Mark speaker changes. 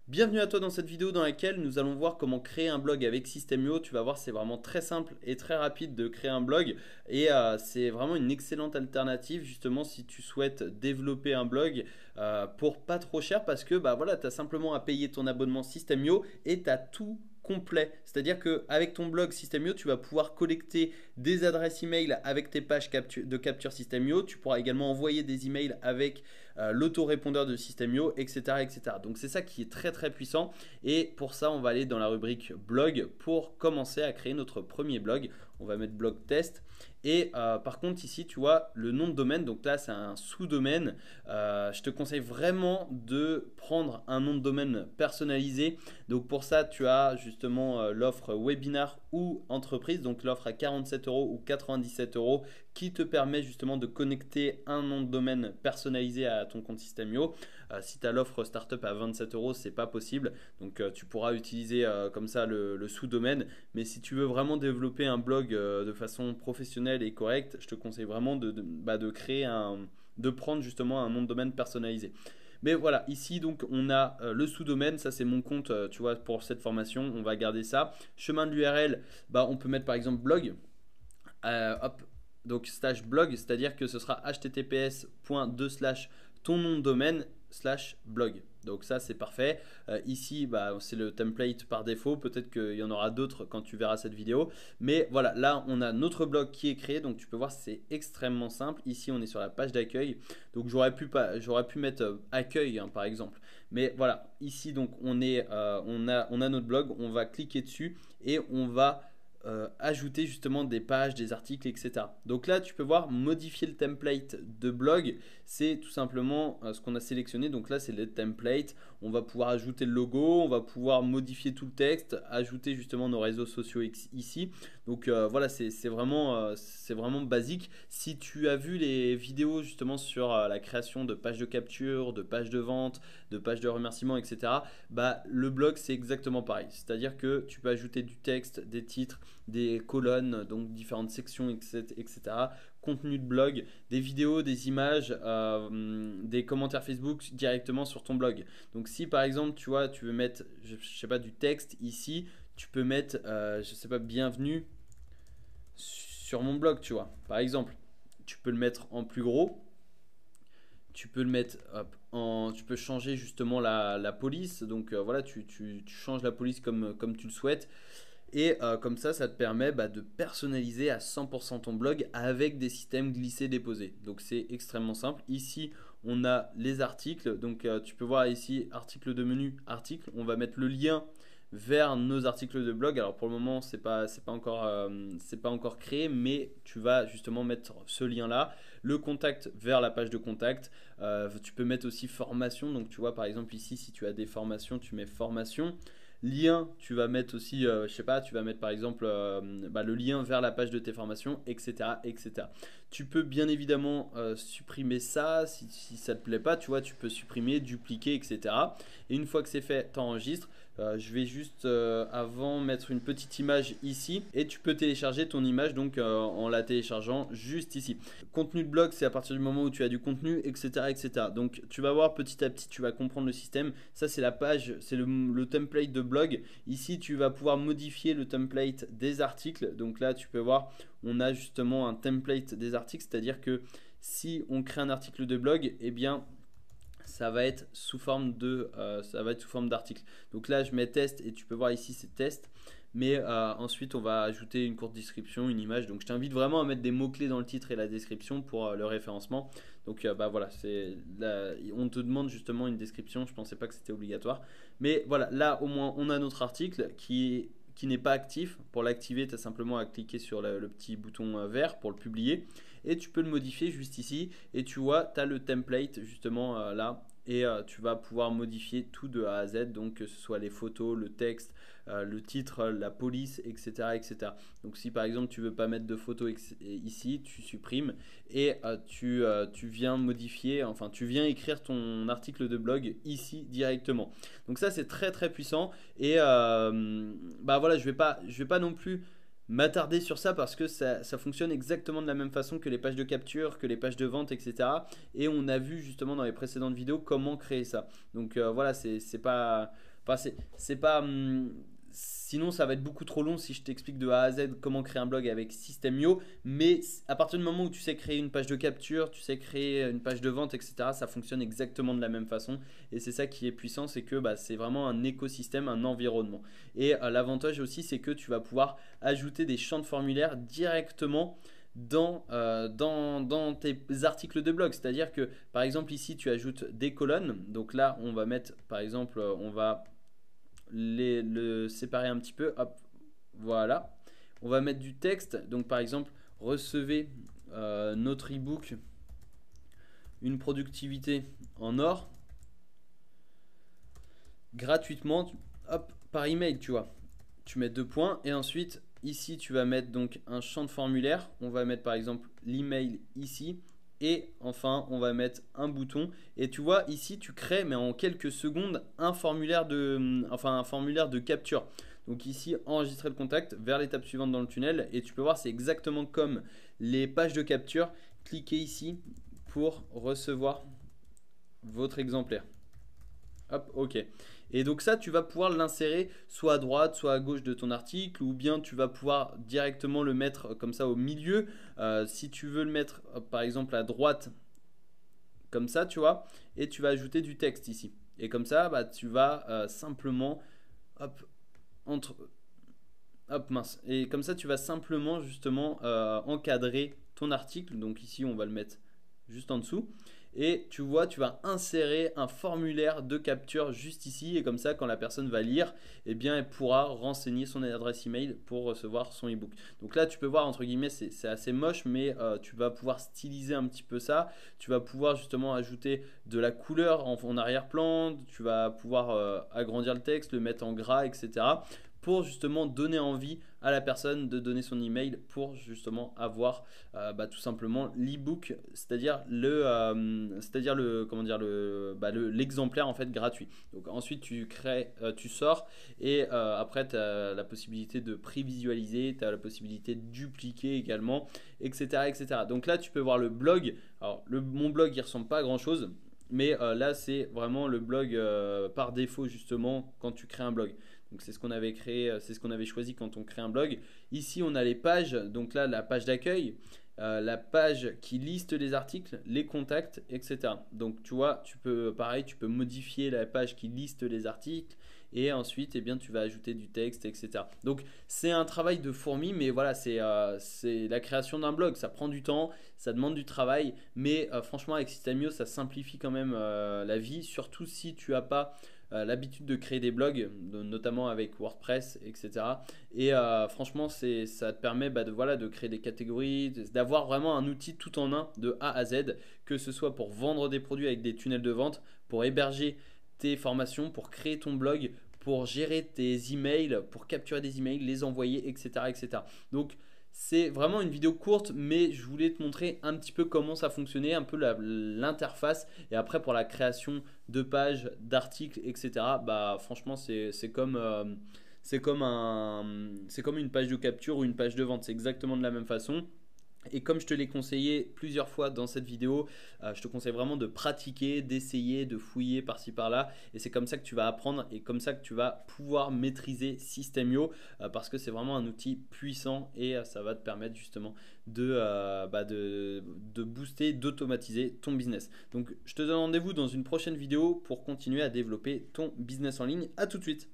Speaker 1: Bienvenue à toi dans cette vidéo dans laquelle nous allons voir comment créer un blog avec System.io. Tu vas voir, c'est vraiment très simple et très rapide de créer un blog et c'est vraiment une excellente alternative justement si tu souhaites développer un blog pour pas trop cher parce que bah voilà, tu as simplement à payer ton abonnement System.io et tu as tout complet. C'est-à-dire qu'avec ton blog System.io, tu vas pouvoir collecter des adresses email avec tes pages de capture System.io. Tu pourras également envoyer des emails avec l'autorépondeur de System.io, etc., etc. Donc c'est ça qui est très très puissant. Et pour ça, on va aller dans la rubrique blog pour commencer à créer notre premier blog. On va mettre blog test. Et par contre ici tu vois le nom de domaine, donc là c'est un sous-domaine. Je te conseille vraiment de prendre un nom de domaine personnalisé. Donc pour ça tu as justement l'offre webinar ou entreprise, donc l'offre à 47 euros ou 97 euros qui te permet justement de connecter un nom de domaine personnalisé à ton compte System.io. Si tu as l'offre startup à 27 euros, c'est pas possible. Donc tu pourras utiliser comme ça le sous-domaine. Mais si tu veux vraiment développer un blog de façon professionnelle et correcte, je te conseille vraiment de créer de prendre justement un nom de domaine personnalisé. Mais voilà, ici donc on a le sous-domaine, ça c'est mon compte, tu vois, pour cette formation, on va garder ça. Chemin de l'URL, bah, on peut mettre par exemple blog. Hop, donc slash blog, c'est-à-dire que ce sera https:// ton nom de domaine / blog. Donc ça c'est parfait. Ici bah, c'est le template par défaut, peut-être qu'il y en aura d'autres quand tu verras cette vidéo. Mais voilà, là on a notre blog qui est créé, donc tu peux voir c'est extrêmement simple. Ici on est sur la page d'accueil, donc j'aurais pu mettre accueil hein, par exemple. Mais voilà, ici donc on a notre blog, on va cliquer dessus et on va ajouter justement des pages, des articles, etc. Donc là, tu peux voir modifier le template de blog. C'est tout simplement ce qu'on a sélectionné. Donc là, c'est le template. On va pouvoir ajouter le logo, on va pouvoir modifier tout le texte, ajouter justement nos réseaux sociaux ici. Donc voilà, c'est vraiment basique. Si tu as vu les vidéos justement sur la création de pages de capture, de pages de vente, de pages de remerciement, etc. Bah, le blog, c'est exactement pareil. C'est-à-dire que tu peux ajouter du texte, des titres, des colonnes, donc différentes sections, etc. Contenu de blog, des vidéos, des images, des commentaires Facebook directement sur ton blog. Donc si par exemple tu vois, tu veux mettre, je sais pas, du texte ici, tu peux mettre, je sais pas, bienvenue sur mon blog, tu vois. Par exemple, tu peux le mettre en plus gros. Tu peux le mettre hop, tu peux changer justement la police. Donc voilà, tu changes la police comme tu le souhaites. Et comme ça te permet bah, de personnaliser à 100% ton blog avec des systèmes glissés-déposés. Donc c'est extrêmement simple. Ici, on a les articles. Donc tu peux voir ici, article de menu, article. On va mettre le lien vers nos articles de blog. Alors pour le moment, c'est pas encore créé, mais tu vas justement mettre ce lien-là. Le contact vers la page de contact. Tu peux mettre aussi formation. Donc tu vois par exemple ici, si tu as des formations, tu mets formation. Lien, tu vas mettre aussi, je sais pas, tu vas mettre par exemple bah, le lien vers la page de tes formations, etc. etc. Tu peux bien évidemment supprimer ça si ça te plaît pas, tu vois, tu peux supprimer, dupliquer, etc. Et une fois que c'est fait, tu enregistres. Je vais juste avant mettre une petite image ici et tu peux télécharger ton image donc en la téléchargeant juste ici. Contenu de blog, c'est à partir du moment où tu as du contenu, etc. etc. Donc tu vas voir petit à petit, tu vas comprendre le système. Ça c'est la page, c'est le template de blog. Ici tu vas pouvoir modifier le template des articles. Donc là tu peux voir, on a justement un template des articles, c'est-à-dire que si on crée un article de blog, eh bien ça va être sous forme d'article. Donc là je mets test et tu peux voir ici c'est test. Mais ensuite on va ajouter une courte description, une image. Donc je t'invite vraiment à mettre des mots-clés dans le titre et la description pour le référencement. Donc bah voilà, on te demande justement une description, je pensais pas que c'était obligatoire. Mais voilà, là au moins on a notre article qui n'est pas actif. Pour l'activer, tu as simplement à cliquer sur le petit bouton vert pour le publier. Et tu peux le modifier juste ici. Et tu vois, tu as le template justement là. Et tu vas pouvoir modifier tout de A à Z. Donc que ce soit les photos, le texte, le titre, la police, etc., etc. Donc si par exemple tu veux pas mettre de photos ici, tu supprimes. Et tu viens modifier, enfin tu viens écrire ton article de blog ici directement. Donc ça c'est très très puissant. Et bah voilà, je vais pas non plus m'attarder sur ça parce que ça fonctionne exactement de la même façon que les pages de capture, que les pages de vente, etc. Et on a vu justement dans les précédentes vidéos comment créer ça. Donc voilà, c'est pas Enfin, c'est pas. Sinon, ça va être beaucoup trop long si je t'explique de A à Z comment créer un blog avec System.io. Mais à partir du moment où tu sais créer une page de capture, tu sais créer une page de vente, etc., ça fonctionne exactement de la même façon. Et c'est ça qui est puissant, c'est que bah, c'est vraiment un écosystème, un environnement. Et l'avantage aussi, c'est que tu vas pouvoir ajouter des champs de formulaire directement dans tes articles de blog. C'est-à-dire que par exemple ici tu ajoutes des colonnes. Donc là on va mettre par exemple, on va le séparer un petit peu. Hop, voilà. On va mettre du texte. Donc par exemple, recevez notre ebook une productivité en or gratuitement. Hop, par email, tu vois. Tu mets deux points et ensuite ici tu vas mettre donc un champ de formulaire. On va mettre par exemple l'email ici. Et enfin, on va mettre un bouton. Et tu vois, ici, tu crées, mais en quelques secondes, un formulaire de capture. Donc ici, enregistrer le contact vers l'étape suivante dans le tunnel. Et tu peux voir, c'est exactement comme les pages de capture. Cliquez ici pour recevoir votre exemplaire. Hop, ok. Et donc ça, tu vas pouvoir l'insérer soit à droite, soit à gauche de ton article, ou bien tu vas pouvoir directement le mettre comme ça au milieu. Si tu veux le mettre, par exemple, à droite, comme ça, tu vois, et tu vas ajouter du texte ici. Et comme ça, bah, tu vas simplement, hop, entre, hop, mince. Et comme ça, tu vas simplement, justement, encadrer ton article. Donc ici, on va le mettre juste en dessous. Et tu vois, tu vas insérer un formulaire de capture juste ici. Et comme ça, quand la personne va lire, eh bien, elle pourra renseigner son adresse email pour recevoir son ebook. Donc là, tu peux voir, entre guillemets, c'est assez moche, mais tu vas pouvoir styliser un petit peu ça. Tu vas pouvoir justement ajouter de la couleur en arrière-plan. Tu vas pouvoir agrandir le texte, le mettre en gras, etc. Pour justement donner envie à la personne de donner son email pour justement avoir tout simplement l'ebook, c'est-à-dire le comment dire l'exemplaire en fait gratuit. Donc ensuite tu crées, tu sors et après tu as la possibilité de prévisualiser, tu as la possibilité de dupliquer également, etc., etc. Donc là tu peux voir le blog. Alors mon blog il ressemble pas à grand chose. Mais là, c'est vraiment le blog par défaut, justement, quand tu crées un blog. Donc, c'est ce qu'on avait créé, c'est ce qu'on avait choisi quand on crée un blog. Ici, on a les pages. Donc là, la page d'accueil, la page qui liste les articles, les contacts, etc. Donc, tu vois, pareil, tu peux modifier la page qui liste les articles. Et ensuite, eh bien, tu vas ajouter du texte, etc. Donc, c'est un travail de fourmi, mais voilà, c'est la création d'un blog. Ça prend du temps, ça demande du travail, mais franchement, avec System.io, ça simplifie quand même la vie, surtout si tu n'as pas l'habitude de créer des blogs, notamment avec WordPress, etc. Et franchement, ça te permet voilà, de créer des catégories, d'avoir vraiment un outil tout en un de A à Z, que ce soit pour vendre des produits avec des tunnels de vente, pour héberger tes formations, pour créer ton blog, pour gérer tes emails, pour capturer des emails, les envoyer, etc., etc. Donc, c'est vraiment une vidéo courte, mais je voulais te montrer un petit peu comment ça fonctionnait, un peu l'interface. Et après, pour la création de pages, d'articles, etc., bah, franchement, c'est comme une page de capture ou une page de vente. C'est exactement de la même façon. Et comme je te l'ai conseillé plusieurs fois dans cette vidéo, je te conseille vraiment de pratiquer, d'essayer, de fouiller par-ci par-là. Et c'est comme ça que tu vas apprendre et comme ça que tu vas pouvoir maîtriser System.io parce que c'est vraiment un outil puissant et ça va te permettre justement de booster, d'automatiser ton business. Donc je te donne rendez-vous dans une prochaine vidéo pour continuer à développer ton business en ligne. À tout de suite.